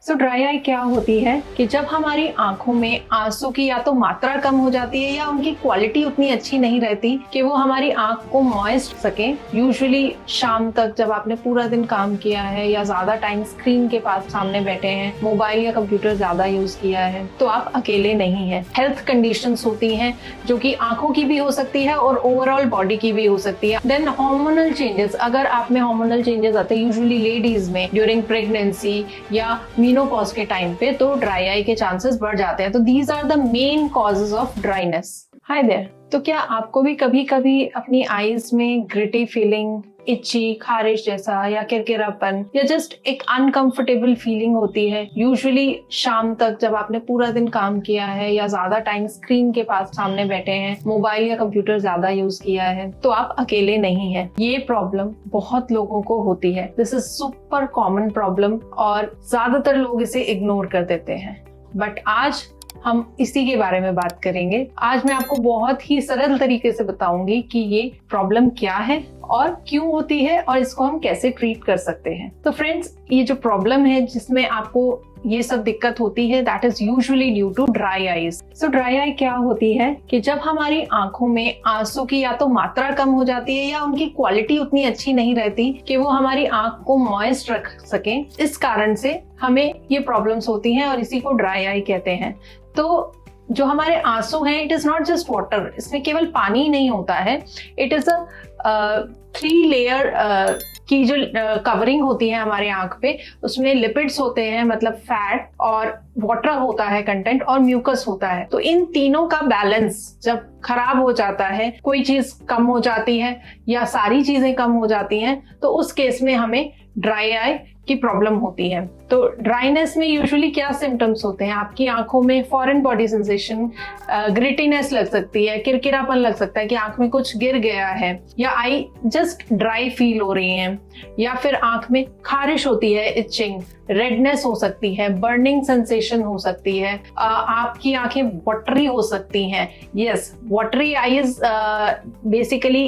सो dry eye क्या होती है कि जब हमारी आंखों में आंसू की या तो मात्रा कम हो जाती है या उनकी क्वालिटी उतनी अच्छी नहीं रहती कि वो हमारी आंख को मॉइस्ट सके। यूजुअली शाम तक जब आपने पूरा दिन काम किया है या ज्यादा टाइम स्क्रीन के पास सामने बैठे हैं, मोबाइल या कंप्यूटर ज्यादा यूज किया है, तो आप अकेले नहीं हैं। हेल्थ कंडीशंस होती हैं जो कि आंखों की भी हो सकती है और ओवरऑल बॉडी की भी हो सकती है। देन हार्मोनल चेंजेस, अगर आप में हार्मोनल चेंजेस आते हैं यूजुअली लेडीज में ड्यूरिंग प्रेगनेंसी या मेनोपॉज के टाइम पे, तो ड्राई आई के चांसेस बढ़ जाते हैं। तो these are the main causes of dryness. Hi there, तो क्या आपको भी कभी कभी अपनी आईज में ग्रिटी फीलिंग, इची, खारिश जैसा या किरकिरापन या जस्ट एक अनकंफर्टेबल फीलिंग होती है? यूजुअली शाम तक जब आपने पूरा दिन काम किया है या ज्यादा टाइम स्क्रीन के पास सामने बैठे हैं, मोबाइल या कंप्यूटर ज्यादा यूज किया है, तो आप अकेले नहीं हैं। ये प्रॉब्लम बहुत लोगों को होती है। This is super common problem और ज्यादातर लोग इसे इग्नोर कर देते हैं। बट आज हम इसी के बारे में बात करेंगे। आज मैं आपको बहुत ही सरल तरीके से बताऊंगी कि ये प्रॉब्लम क्या है और क्यों होती है और इसको हम कैसे ट्रीट कर सकते हैं। तो फ्रेंड्स, ये जो प्रॉब्लम है जिसमें आपको ये सब दिक्कत होती है, that is usually due to dry eyes. So dry eye क्या होती है कि जब हमारी आंखों में आंसू की या तो मात्रा कम हो जाती है या उनकी क्वालिटी उतनी अच्छी नहीं रहती कि वो हमारी आंख को मॉइस्ट रख सके। इस कारण से हमें ये प्रॉब्लम्स होती हैं और इसी को ड्राई आई कहते हैं। तो जो हमारे आंसू हैं, it is not just water, इसमें केवल पानी नहीं होता है। इट इज अ 3 लेयर की जो कवरिंग होती है हमारे आंख पे, उसमें लिपिड्स होते हैं, मतलब फैट, और वाटर होता है कंटेंट, और म्यूकस होता है। तो इन तीनों का बैलेंस जब खराब हो जाता है, कोई चीज कम हो जाती है या सारी चीजें कम हो जाती हैं, तो उस केस में हमें ड्राई आई की प्रॉब्लम होती है। तो ड्राइनेस में यूजुअली क्या सिम्टम्स होते हैं? आपकी आंखों में फॉरेन बॉडी सेंसेशन, ग्रिटीनेस लग सकती है, किरकिरापन लग सकता है कि आंख में कुछ गिर गया है, या आई जस्ट ड्राई फील हो रही है, या फिर आंख में खारिश होती है, इचिंग, रेडनेस हो सकती है, बर्निंग सेंसेशन हो सकती है, आपकी आंखें वाटरी हो सकती हैं। यस, वाटरी आईज बेसिकली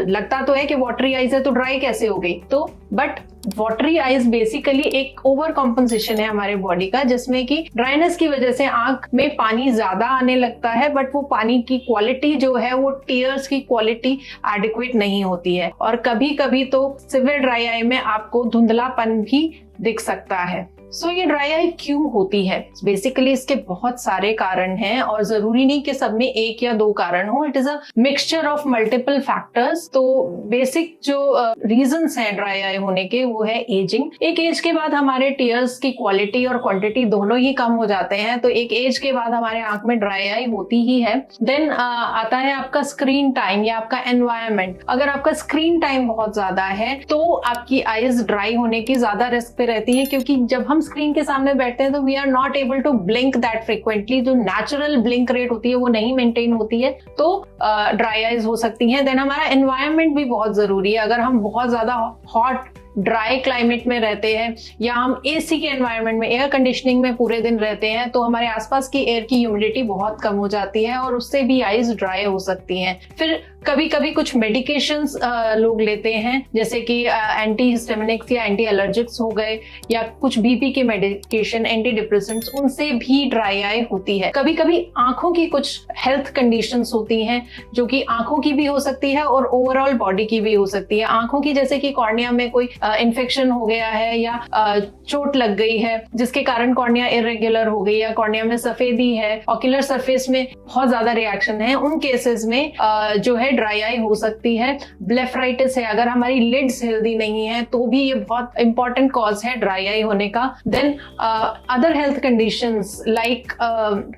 लगता तो है कि वाटरी आईज है तो ड्राई कैसे हो गई, तो बट वाटरी आईज बेसिकली एक ओवर कॉम्पनसेशन है हमारे बॉडी का, जिसमें कि ड्राइनेस की वजह से आंख में पानी ज्यादा आने लगता है, बट वो पानी की क्वालिटी जो है वो टीयर्स की क्वालिटी एडिक्वेट नहीं होती है, और कभी कभी तो सिवियर ड्राई आई में आपको धुंधलापन भी दिख सकता है। सो ये ड्राई आई क्यों होती है? बेसिकली इसके बहुत सारे कारण हैं और जरूरी नहीं कि सब में 1 या 2 कारण हो। It is a mixture of multiple factors. तो बेसिक जो रीजंस हैं ड्राई आई होने के, वो है एजिंग। एक एज के बाद हमारे टीयर्स की क्वालिटी और क्वांटिटी दोनों ही कम हो जाते हैं, तो एक एज के बाद हमारे आंख में ड्राई आई होती ही है। देन आता है आपका स्क्रीन टाइम या आपका एनवायरमेंट। अगर आपका स्क्रीन टाइम बहुत ज्यादा है तो आपकी आईज ड्राई होने की ज्यादा रिस्क पे रहती है, क्योंकि जब हम स्क्रीन के सामने बैठते हैं तो we are not able to blink that frequently. जो नेचुरल ब्लिंक रेट होती है वो नहीं मेंटेन होती है, तो ड्राई आईज हो सकती हैं। देन हमारा एनवायरनमेंट भी बहुत जरूरी है। अगर हम बहुत ज्यादा हॉट ड्राई क्लाइमेट में रहते हैं या हम एसी के एनवायरनमेंट में, एयर कंडीशनिंग में पूरे दिन रहते हैं, तो हमारे आसपास की एयर की ह्यूमिडिटी बहुत कम हो जाती है और उससे भी आईज ड्राई हो सकती हैं। फिर कभी कभी कुछ मेडिकेशंस लोग लेते हैं, जैसे कि एंटी हिस्टामिनिक्स या एंटी एलर्जिक्स हो गए, या कुछ बीपी के मेडिकेशन, एंटी डिप्रेसेंट्स, उनसे भी ड्राई आई होती है। कभी कभी आंखों की कुछ हेल्थ कंडीशंस होती हैं जो कि आंखों की भी हो सकती है और ओवरऑल बॉडी की भी हो सकती है। आंखों की जैसे कि कॉर्निया में कोई इन्फेक्शन हो गया है या चोट लग गई है जिसके कारण कॉर्निया इरेगुलर हो गई, या कॉर्निया में सफेदी है, ऑक्यूलर सरफेस में बहुत ज्यादा रिएक्शन है, उन केसेस में जो है ड्राई आई हो सकती है। ब्लेफराइटिस है, अगर हमारी लिड्स हेल्दी नहीं है तो भी ये बहुत इंपॉर्टेंट कॉज है ड्राई आई होने का। Then other health conditions like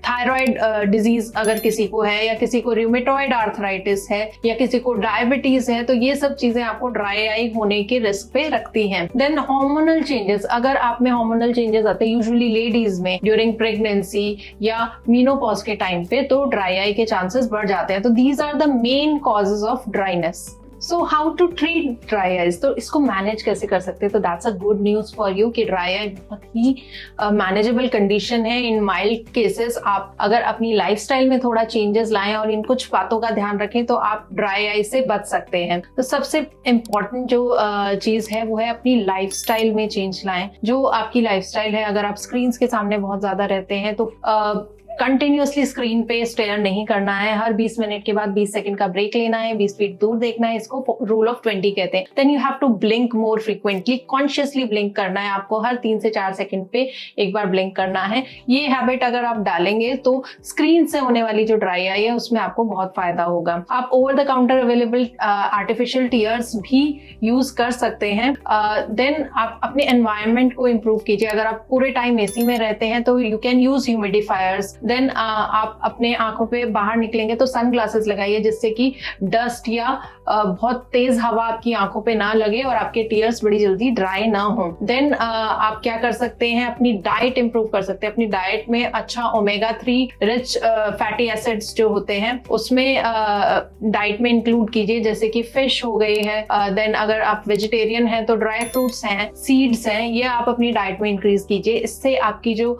thyroid disease अगर किसी को है, या किसी को रूमेटॉइड आर्थराइटिस है, या किसी को डायबिटीज है, तो ये सब चीजें आपको ड्राई आई होने के रिस्क पे रखती हैं। देन हार्मोनल चेंजेस, अगर आप में हार्मोनल चेंजेस आते हैं यूजुअली लेडीज में ड्यूरिंग प्रेगनेंसी या मेनोपॉज के टाइम पे, तो ड्राई आई के चांसेस बढ़ जाते हैं। तो these are the main causes of dryness. So how to treat dry eyes, तो इसको मैनेज कैसे कर सकते हैं? तो that's a good news for you कि ड्राई आई बहुत ही मैनेजेबल कंडीशन है। इन माइल्ड केसेस आप अगर अपनी लाइफस्टाइल में थोड़ा चेंजेस लाएं और इन कुछ बातों का ध्यान रखें तो आप ड्राई आई से बच सकते हैं। तो सबसे इम्पोर्टेंट जो चीज है वो है अपनी लाइफस्टाइल में चेंज लाएं। जो आपकी लाइफस्टाइल है, अगर आप स्क्रीन के सामने बहुत ज्यादा रहते हैं तो कंटिन्यूअसली स्क्रीन पे स्टेयर नहीं करना है। हर 20 मिनट के बाद 20 सेकंड का ब्रेक लेना है, 20 फीट दूर देखना है। इसको रूल ऑफ 20 कहते हैं। Then you have to blink more frequently, consciously blink करना है आपको। हर 3 से 4 सेकंड पे एक बार ब्लिंक करना है। ये हैबिट अगर आप डालेंगे तो स्क्रीन से होने वाली जो ड्राई आई है उसमें आपको बहुत फायदा होगा। आप over the counter available artificial tears भी यूज कर सकते हैं। देन आप अपने एनवायरमेंट को इम्प्रूव कीजिए। अगर आप पूरे टाइम एसी में रहते हैं तो यू कैन यूज ह्यूमिडिफायर्स। देन आप अपने आंखों पे बाहर निकलेंगे तो सन ग्लासेस लगाइए जिससे कि डस्ट या बहुत तेज हवा आपकी आंखों पे ना लगे और आपके टीयर्स बड़ी जल्दी ड्राई ना हो। देन आप क्या कर सकते हैं, अपनी डाइट इंप्रूव कर सकते हैं। अपनी डाइट में अच्छा ओमेगा 3 रिच फैटी एसिड्स जो होते हैं उसमें डाइट में इंक्लूड कीजिए, जैसे कि फिश हो गई है। देन अगर आप वेजिटेरियन हैं तो ड्राई फ्रूट्स हैं, सीड्स हैं, ये आप अपनी डाइट में इंक्रीज कीजिए। इससे आपकी जो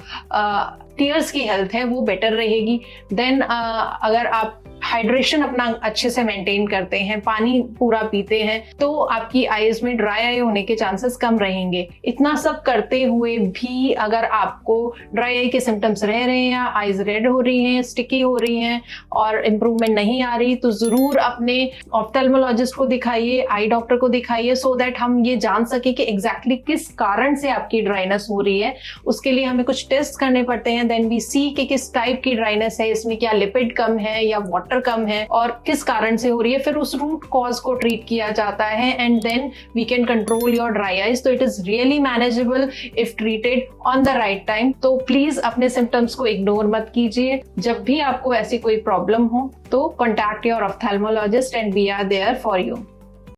टीयर्स की हेल्थ है वो बेटर रहेगी। देन अगर आप हाइड्रेशन अपना अच्छे से मेंटेन करते हैं, पानी पूरा पीते हैं, तो आपकी आईज में ड्राई आई होने के चांसेस कम रहेंगे। इतना सब करते हुए भी अगर आपको ड्राई आई के सिम्टम्स रह रहे हैं, आईज रेड हो रही हैं, स्टिकी हो रही हैं और इम्प्रूवमेंट नहीं आ रही, तो जरूर अपने ऑफ्थेल्मोलॉजिस्ट को दिखाइए, आई डॉक्टर को दिखाइए, सो दैट हम ये जान सके कि एग्जैक्टली किस कारण से आपकी ड्राइनेस हो रही है। उसके लिए हमें कुछ टेस्ट करने पड़ते हैं। देन वी सी कि किस टाइप की ड्राइनेस है, इसमें क्या लिपिड कम है या वाटर कम है और किस कारण से हो रही है। फिर उस रूट कॉज को ट्रीट किया जाता है and then we can control your dry eyes. तो it is really manageable if treated on the right time. तो प्लीज अपने सिम्टम्स को इग्नोर मत कीजिए। जब भी आपको ऐसी कोई प्रॉब्लम हो तो contact your ophthalmologist and we are there for you.